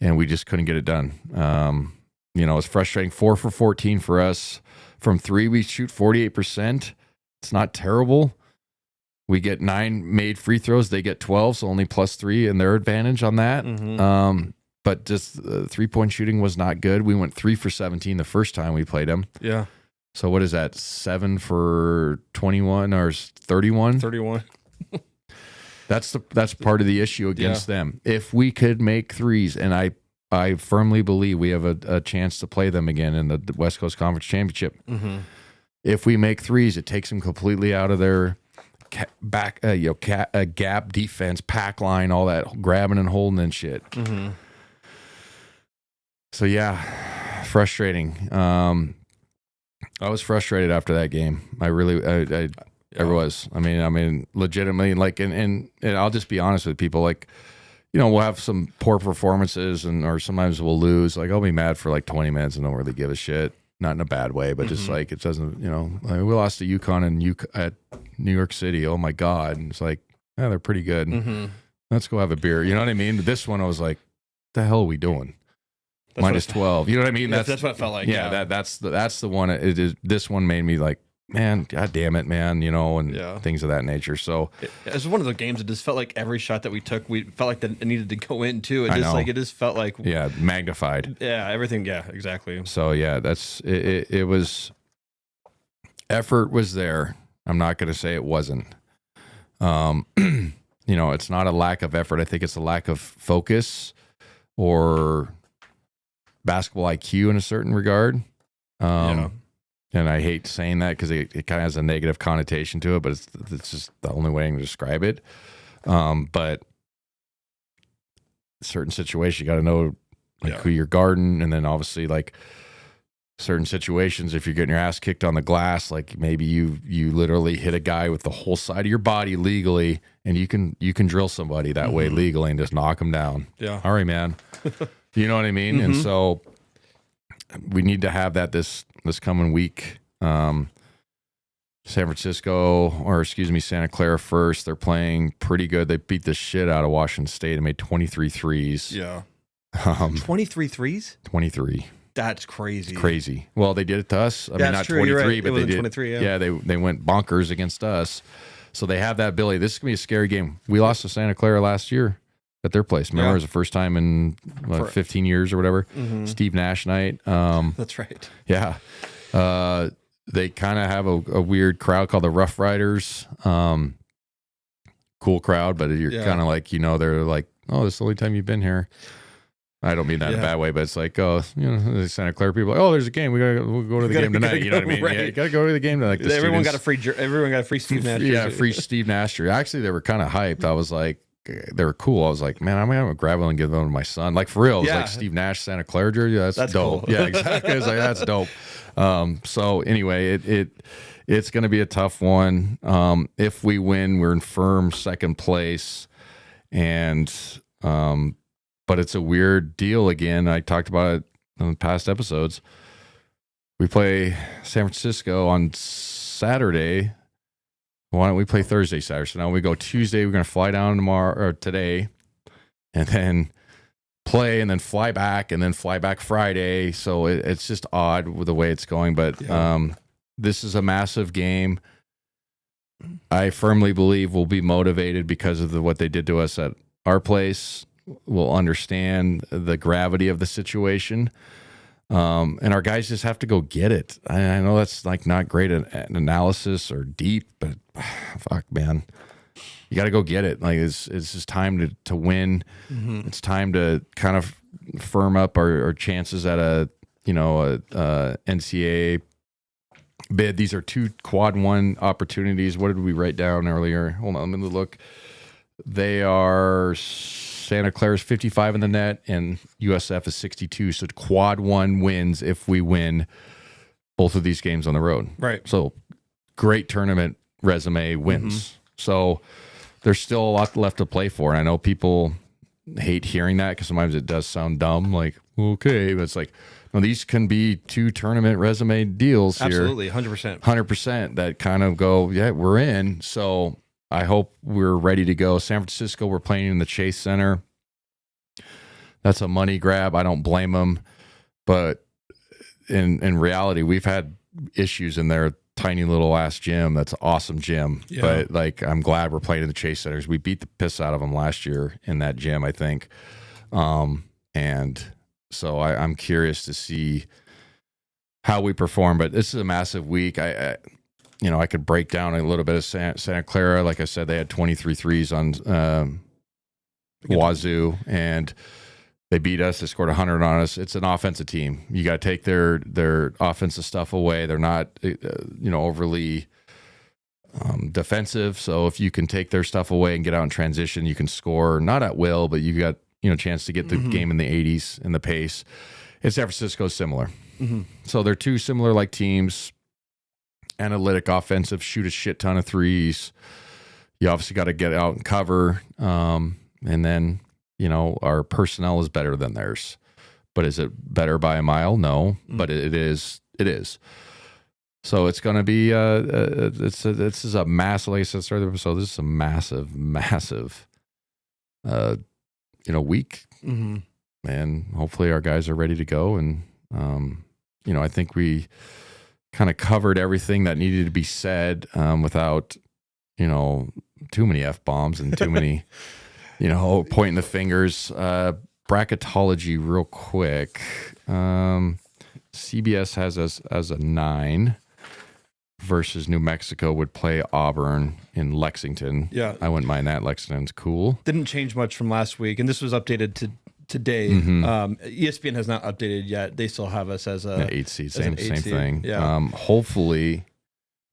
and we just couldn't get it done. It's frustrating. 4 for 14 for us. From 3, we shoot 48%. It's not terrible. We get 9 made free throws. They get 12, so only +3 in their advantage on that. But just 3-point shooting was not good. We went 3 for 17 the first time we played them. Yeah. So what is that? 7 for 21 or 31? 31. That's part of the issue against them. If we could make threes, and I firmly believe we have a chance to play them again in the West Coast Conference Championship. If we make threes, it takes them completely out of their gap defense, pack line, all that grabbing and holding and shit. Mm-hmm. So yeah, frustrating. I was frustrated after that game. I was. I mean, legitimately, like, and I'll just be honest with people, like, we'll have some poor performances or sometimes we'll lose. Like, I'll be mad for like 20 minutes and don't really give a shit. Not in a bad way, but just like, it doesn't, like, we lost to UConn at New York City. Oh my God. And it's like, yeah, they're pretty good. Let's go have a beer. You know what I mean? But this one, I was like, the hell are we doing? Minus 12. You know what I mean? That's what it felt like. Yeah. That's the one. It is. This one made me like, man, God damn it, man, and things of that nature. So it was one of those games that just felt like every shot that we took, we felt like that it needed to go in too. It just felt like magnified. Yeah, everything. Yeah, exactly. So yeah, that's it. It was, effort was there. I'm not going to say it wasn't. It's not a lack of effort. I think it's a lack of focus or basketball IQ in a certain regard. And I hate saying that because it kind of has a negative connotation to it, but it's just the only way I can describe it. But certain situations, you got to know who you're guarding, and then obviously like certain situations, if you're getting your ass kicked on the glass, like maybe you literally hit a guy with the whole side of your body legally, and you can drill somebody that way legally and just knock them down. Yeah. All right, man. You know what I mean? And so we need to have that this coming week. Santa Clara first. They're playing pretty good. They beat the shit out of Washington State and made 23 threes. Yeah. 23 threes? 23. That's crazy. Crazy. Well, they did it to us. I mean, not true. 23, Right. but they did. 23, yeah, they went bonkers against us. So they have that ability. This is going to be a scary game. We lost to Santa Clara last year at their place. Remember, it was the first time in 15 years or whatever. Steve Nash night. That's right. Yeah. They kind of have a weird crowd called the Rough Riders. Cool crowd, but you're kind of like, they're like, oh, this is the only time you've been here. I don't mean that in a bad way, but it's like, the Santa Clara people, like, oh, there's a game. We'll go to the game tonight. You know what I mean? Right. Yeah, you got to go to the game tonight. Like everyone got a free Steve Nash. Yeah, free Steve Nash. Actually, they were kind of hyped. I was like, they were cool. I was like, man, I'm gonna grab one and give them to my son. Like, for real, it was like Steve Nash Santa Clara jersey. That's dope. Cool. Yeah, exactly. I was like, that's dope. So anyway, it's gonna be a tough one. If we win, we're in firm second place, and but it's a weird deal again. I talked about it in past episodes. We play San Francisco on Saturday. Why don't we play Thursday, Saturday? So now we go Tuesday. We're going to fly down today, and then play, and then fly back, and then fly back Friday. So it's just odd with the way it's going. But this is a massive game. I firmly believe we'll be motivated because of what they did to us at our place. We'll understand the gravity of the situation. And our guys just have to go get it. I know that's like not great an analysis or deep, but fuck, man, you got to go get it. Like it's just time to win. It's time to kind of firm up our chances at a NCAA bid. These are 2 quad 1 opportunities. What did we write down earlier? Hold on, let me look. They are Santa Clara's 55 in the net and USF is 62. So quad 1 wins if we win both of these games on the road. Right. So great tournament resume wins. So there's still a lot left to play for. And I know people hate hearing that because sometimes it does sound dumb. Like, okay, but it's like, no, these can be 2 tournament resume deals here. Absolutely, 100%. 100% that kind of go, yeah, we're in. So I hope we're ready to go. San Francisco, we're playing in the Chase Center. That's a money grab. I don't blame them. But in reality, we've had issues in their tiny little ass gym. That's an awesome gym. Yeah. But like, I'm glad we're playing in the Chase Centers. We beat the piss out of them last year in that gym, I think. And so I'm curious to see how we perform. But this is a massive week. I could break down a little bit of Santa Clara. Like I said, they had 23 threes on Wazoo, and they beat us. They scored 100 on us. It's an offensive team. You got to take their offensive stuff away. They're not, overly defensive. So if you can take their stuff away and get out in transition, you can score, not at will, but you got, chance to get the game in the 80s and the pace. And San Francisco's similar. So they're two similar like teams. Analytic, offensive, shoot a shit ton of threes. You obviously got to get out and cover. And then, our personnel is better than theirs. But is it better by a mile? No, but it is. It is. So it's going to be this is a massive, like I said, start of the episode. This is a massive week, and hopefully our guys are ready to go. And I think we kind of covered everything that needed to be said without too many F-bombs and too many pointing the fingers. Bracketology, real quick. CBS has us as a 9. Versus New Mexico would play Auburn in Lexington. Yeah. I wouldn't mind that. Lexington's cool. Didn't change much from last week, and this was updated to today. ESPN has not updated yet. They still have us as a 8 seed. Same thing. Yeah. Hopefully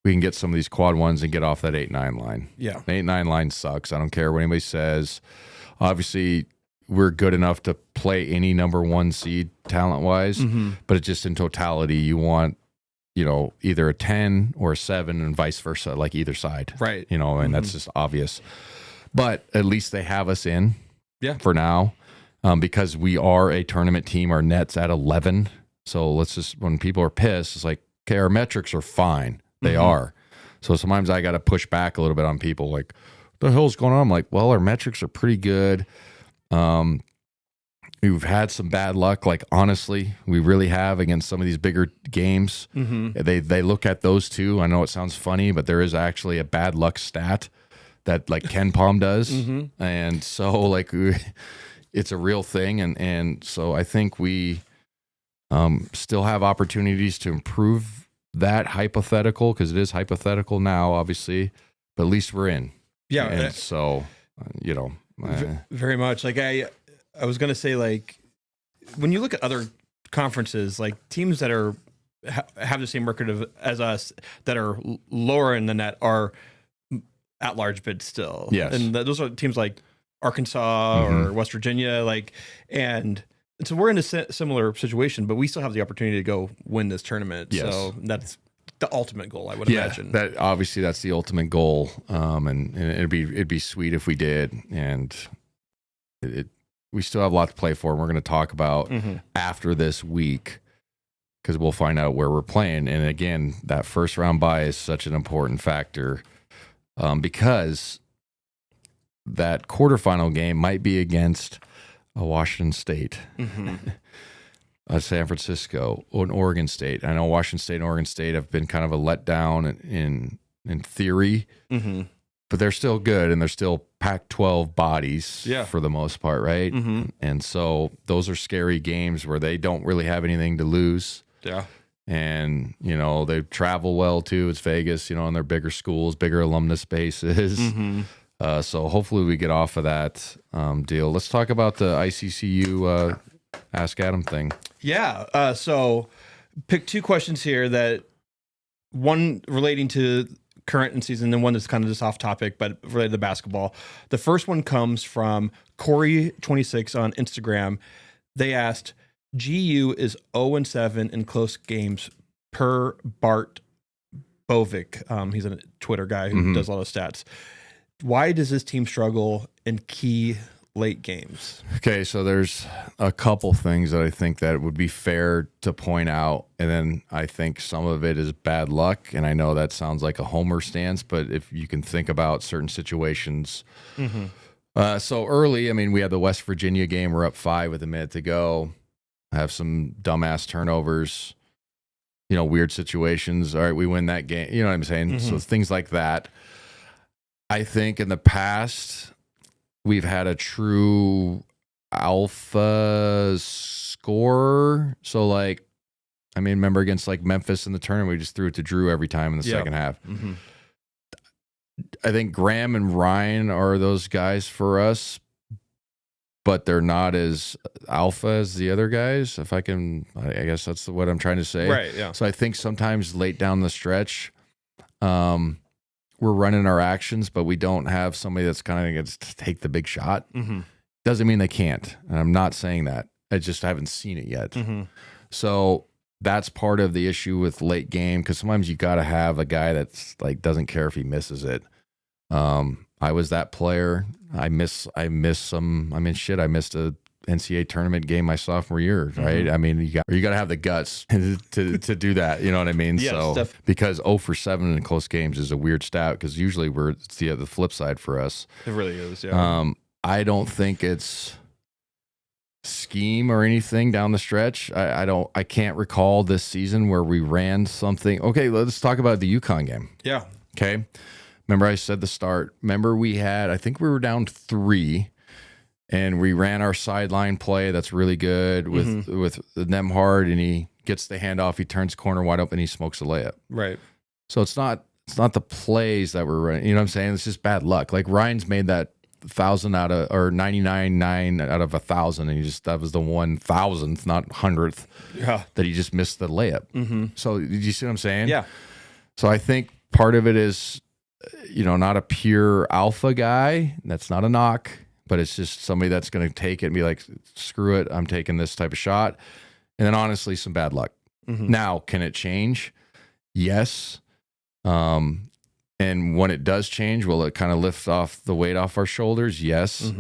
we can get some of these quad ones and get off that 8-9 line. Yeah. The 8-9 line sucks. I don't care what anybody says. Obviously, we're good enough to play any number 1 seed talent-wise, but it's just in totality, you want either a 10 or a 7 and vice versa, like either side. Right. And that's just obvious. But at least they have us in for now because we are a tournament team. Our net's at 11. So when people are pissed, it's like, okay, our metrics are fine. They are. So sometimes I got to push back a little bit on people like, what the hell's going on? I'm like, well, our metrics are pretty good. We've had some bad luck, like honestly, we really have against some of these bigger games. They look at those two. I know it sounds funny, but there is actually a bad luck stat that like Ken Palm does, and so like it's a real thing, and so I think we still have opportunities to improve that hypothetical because it is hypothetical now, obviously, but at least we're in. Yeah, and so very much. Like I was gonna say, like when you look at other conferences, like teams that are have the same record as us that are lower in the net are at large bid still. Yes, and those are teams like Arkansas or West Virginia, and so we're in a similar situation, but we still have the opportunity to go win this tournament. Yes. So that's the ultimate goal, I would imagine. That obviously that's the ultimate goal, and it'd be sweet if we did, and we still have a lot to play for. And we're going to talk about after this week because we'll find out where we're playing. And again, that first round bye is such an important factor because that quarterfinal game might be against a Washington State, a San Francisco, or an Oregon State. I know Washington State and Oregon State have been kind of a letdown in theory, but they're still good and they're still Pac-12 bodies for the most part, right? And so those are scary games where they don't really have anything to lose. Yeah. And, they travel well too. It's Vegas, and they're bigger schools, bigger alumnus bases. So hopefully we get off of that deal. Let's talk about the ICCU Ask Adam thing. Yeah. So pick 2 questions here that one relating to current in season and one that's kind of just off topic, but related to basketball. The first one comes from Corey26 on Instagram. They asked, GU is 0-7 in close games per Bart Bovic. He's a Twitter guy who does a lot of stats. Why does this team struggle in key late games? Okay, so there's a couple things that I think that would be fair to point out, and then I think some of it is bad luck, and I know that sounds like a homer stance, but if you can think about certain situations. So early, we had the West Virginia game, we're up 5 with a minute to go, have some dumbass turnovers, weird situations. All right, we win that game, you know what I'm saying? So things like that. I think in the past, we've had a true alpha scorer. So, remember against, Memphis in the tournament, we just threw it to Drew every time in the second half. I think Graham and Ryan are those guys for us, but they're not as alpha as the other guys. I guess that's what I'm trying to say. Right, yeah. So I think sometimes late down the stretch, we're running our actions, but we don't have somebody that's kind of going to take the big shot. Doesn't mean they can't. And I'm not saying that. I just haven't seen it yet. So that's part of the issue with late game, because sometimes you got to have a guy that's like doesn't care if he misses it. I was that player. I missed a NCAA tournament game my sophomore year, right? I mean, you got to have the guts to do that. You know what I mean? Yes, so because 0 for 7 in close games is a weird stat, because usually it's the flip side for us. It really is. Yeah. I don't think it's scheme or anything down the stretch. I can't recall this season where we ran something. Okay, let's talk about the UConn game. Yeah. Okay. Remember I said the start. Remember I think we were down 3, and we ran our sideline play that's really good with Nemhard, and he gets the handoff, he turns corner wide open, he smokes a layup. Right. So it's not the plays that we're running. You know what I'm saying? It's just bad luck. Like Ryan's made that 99.9 out of 1,000, and that was the 1,000th, not 100th, that he just missed the layup. So did you see what I'm saying? Yeah. So I think part of it is, not a pure alpha guy. That's not a knock, but it's just somebody that's going to take it and be like, screw it, I'm taking this type of shot. And then honestly, some bad luck. Now, can it change? Yes. And when it does change, will it kind of lift off the weight off our shoulders? Yes.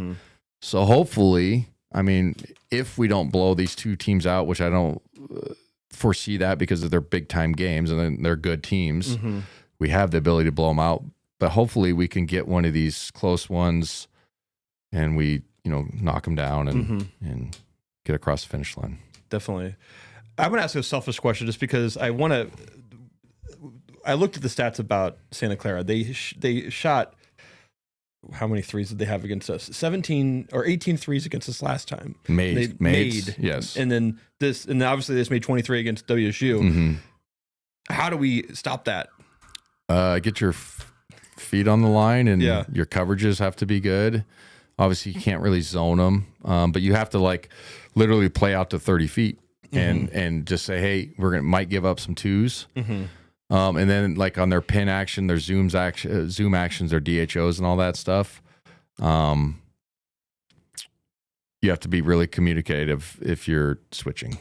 So hopefully, I mean, if we don't blow these 2 teams out, which I don't foresee that because of their big time games and they're good teams, we have the ability to blow them out. But hopefully we can get one of these close ones and we, knock them down and get across the finish line. Definitely. I'm going to ask a selfish question just because I looked at the stats about Santa Clara. They shot, how many threes did they have against us? 17 or 18 threes against us last time. Made. Yes. And then obviously they just made 23 against WSU. How do we stop that? Get your feet on the line, and Yeah. your coverages have to be good. Obviously, you can't really zone them, but you have to literally play out to 30 feet and just say, hey, might give up some 2s. And then on their pin action, their zoom actions, their DHOs and all that stuff. You have to be really communicative if you're switching.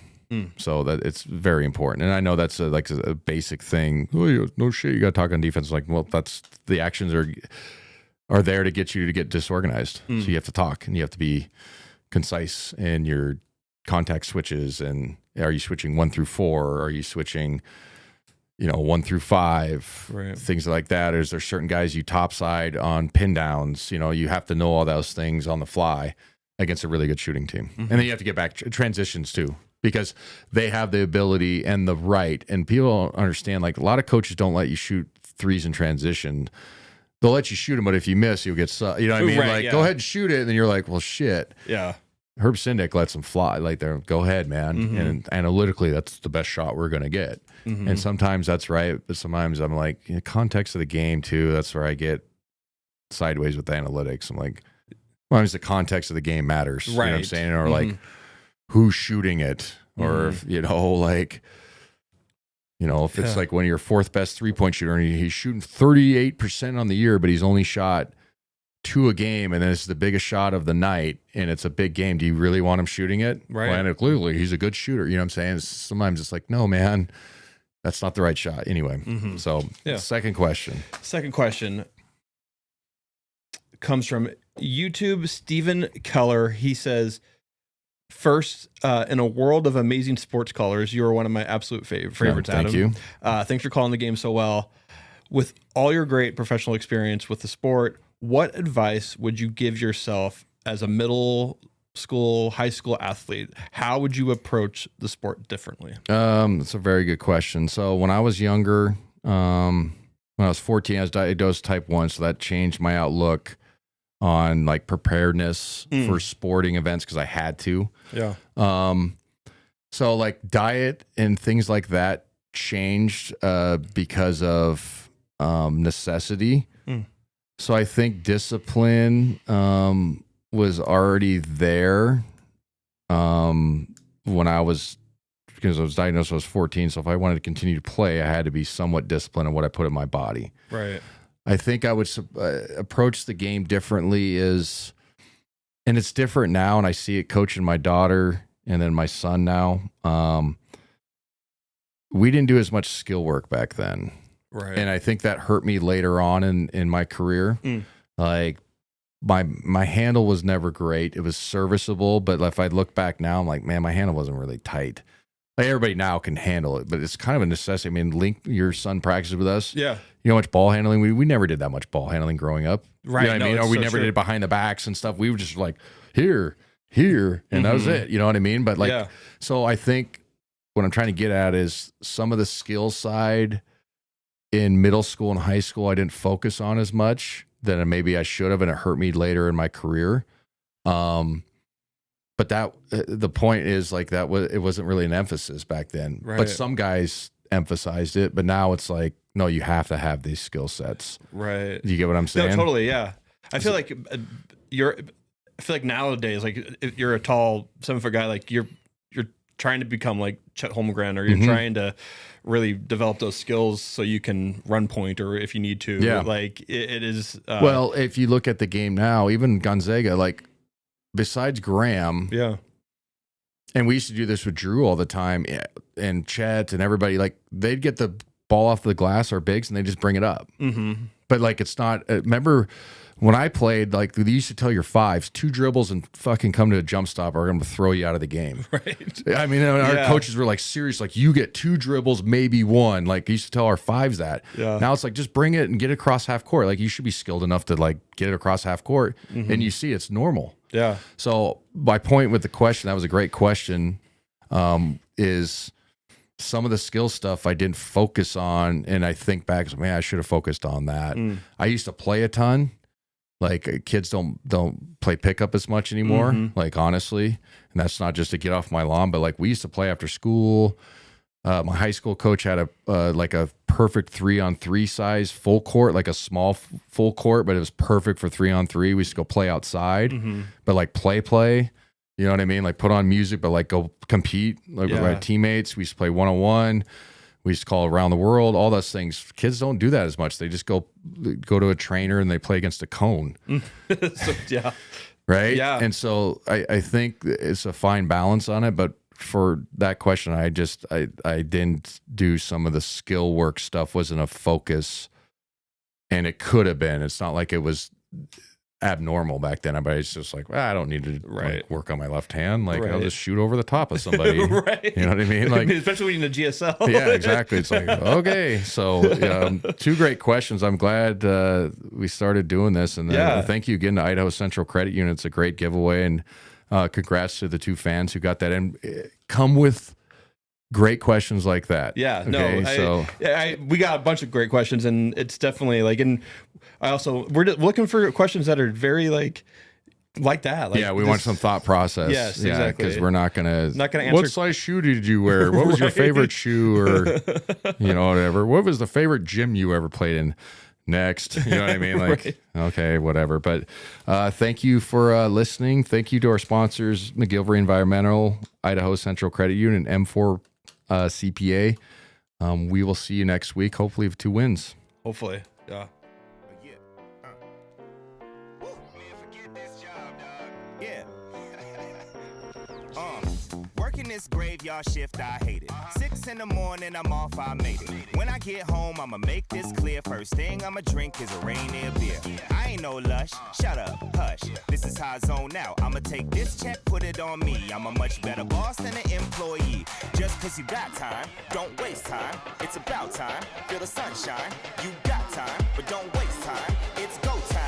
So that it's very important. And I know that's a basic thing. Oh, no shit, you got to talk on defense. Well, that's the actions are there to get you to get disorganized. So you have to talk, and you have to be concise in your contact switches. And are you switching 1 through 4? Or are you switching 1 through 5, right. Things like that. Or is there certain guys you topside on pin downs? You have to know all those things on the fly against a really good shooting team. And then you have to get back transitions too, because they have the ability and the right. And people don't understand, a lot of coaches don't let you shoot threes in transition. They'll let you shoot them, but if you miss, you'll get, you know what I mean? Right, Go ahead and shoot it. And then you're like, well, shit. Yeah. Herb Sindick lets them fly. Go ahead, man. And analytically, that's the best shot we're going to get. And sometimes that's right, but sometimes I'm like, in the context of the game too, that's where I get sideways with the analytics. I'm like, well, the context of the game matters. Right. You know what I'm saying? Or who's shooting it? Or, if it's one of your 4th best 3-point shooter and he's shooting 38% on the year, but he's only shot 2 a game, and then it's the biggest shot of the night, and it's a big game. Do you really want him shooting it? Right. Well, and clearly he's a good shooter. You know what I'm saying? Sometimes it's no, man, that's not the right shot. Anyway, so second question comes from YouTube, Stephen Keller. He says, first, in a world of amazing sports colors, you are one of my absolute favorites, Adam. Thank you. Thanks for calling the game so well. With all your great professional experience with the sport, what advice would you give yourself as a middle school, high school athlete? How would you approach the sport differently? That's a very good question. So when I was younger, when I was 14, I was diagnosed type 1, so that changed my outlook on preparedness for sporting events, because I had to. Yeah. So diet and things like that changed because of necessity. So I think discipline was already there because I was diagnosed when I was 14. So if I wanted to continue to play, I had to be somewhat disciplined in what I put in my body. Right. I think I would approach the game differently and it's different now. And I see it coaching my daughter and then my son now. We didn't do as much skill work back then. Right. And I think that hurt me later on in my career. Like my handle was never great. It was serviceable, but if I look back now, I'm like, man, my handle wasn't really tight. Like everybody now can handle it, but it's kind of a necessity. I mean, Link, your son practices with us. Yeah. You know how much ball handling? We never did that much ball handling growing up. Right. You know what I mean? Or we never did it behind the backs and stuff. We were just like, here, and that was it. You know what I mean? But like, so I think what I'm trying to get at is some of the skill side in middle school and high school, I didn't focus on as much than maybe I should have, and it hurt me later in my career. But that the point is like it wasn't really an emphasis back then. Right. But some guys emphasized it, but now it's like, no, you have to have these skill sets. Right. Do you get what I'm saying? No, totally. Yeah. I feel like I feel like nowadays, like if you're a tall 7-foot guy, like you're trying to become like Chet Holmgren, or you're trying to really develop those skills so you can run point, or if you need to. Yeah. Like it is. Well, if you look at the game now, even Gonzaga, like besides Graham, and we used to do this with Drew all the time, and Chet and everybody, like they'd get the ball off the glass, our bigs, and they just bring it up. But like, it's not, remember when I played, like they used to tell your fives, 2 dribbles and fucking come to a jump stop, or I'm going to throw you out of the game. Right. I mean, our coaches were like serious, like you get 2 dribbles, maybe 1. Like they used to tell our fives that. Yeah. Now it's like, just bring it and get it across half court. Like you should be skilled enough to like get it across half court, and you see it's normal. Yeah. So my point with the question, that was a great question, is some of the skill stuff I didn't focus on, and I think back, man, I should have focused on that. I used to play a ton. Like kids don't play pickup as much anymore, like honestly, and that's not just to get off my lawn, but like we used to play after school. My high school coach had a perfect 3-on-3 size full court, like a small full court, but it was perfect for 3-on-3. We used to go play outside, but like play. You know what I mean? Like put on music, but like go compete like with my teammates. We used to play 1-on-1. We used to call around the world, all those things. Kids don't do that as much. They just go to a trainer and they play against a cone. So, yeah. Right? Yeah. And so I think it's a fine balance on it. But for that question, I didn't do some of the skill work stuff, wasn't a focus. And it could have been. It's not like it was abnormal back then. Everybody's just like, well, I don't need to like, work on my left hand. Like I'll just shoot over the top of somebody. Right. You know what I mean? Like, especially when you're in the GSL. Yeah, exactly. It's like, okay. So 2 great questions. I'm glad we started doing this. And thank you again to Idaho Central Credit Union. It's a great giveaway. And congrats to the 2 fans who got that. And come with great questions like that. Yeah, okay, we got a bunch of great questions, and it's definitely like, and we're looking for questions that are very like that. Like, we want some thought process. Yes, exactly. Because we're not gonna answer. What size shoe did you wear? What was your favorite shoe, or whatever? What was the favorite gym you ever played in? Next, you know what I mean? Like, okay, whatever. But thank you for listening. Thank you to our sponsors, McGilvery Environmental, Idaho Central Credit Union, M4 CPA. We will see you next week, hopefully with 2 wins. Hopefully, yeah. Working this graveyard shift, I hate it. 6 in the morning, I'm off, I made it. When I get home, I'ma make this clear. First thing I'ma drink is a Rainier beer. I ain't no lush, shut up, hush. This is how I zone out. I'ma take this check, put it on me. I'm a much better boss than an employee. Just cause you got time, don't waste time. It's about time, feel the sunshine. You got time, but don't waste time. It's go time.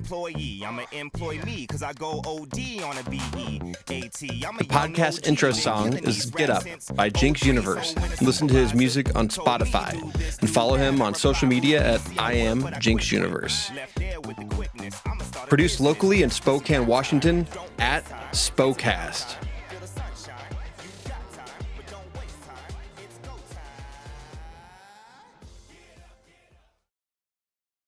employee. I'ma employ me cause I go OD on a BEAT. The podcast intro song is Get Up by Jinx Universe. Listen to his music on Spotify and follow him on social media at I Am Jinx Universe. Produced locally in Spokane, Washington at Spocast.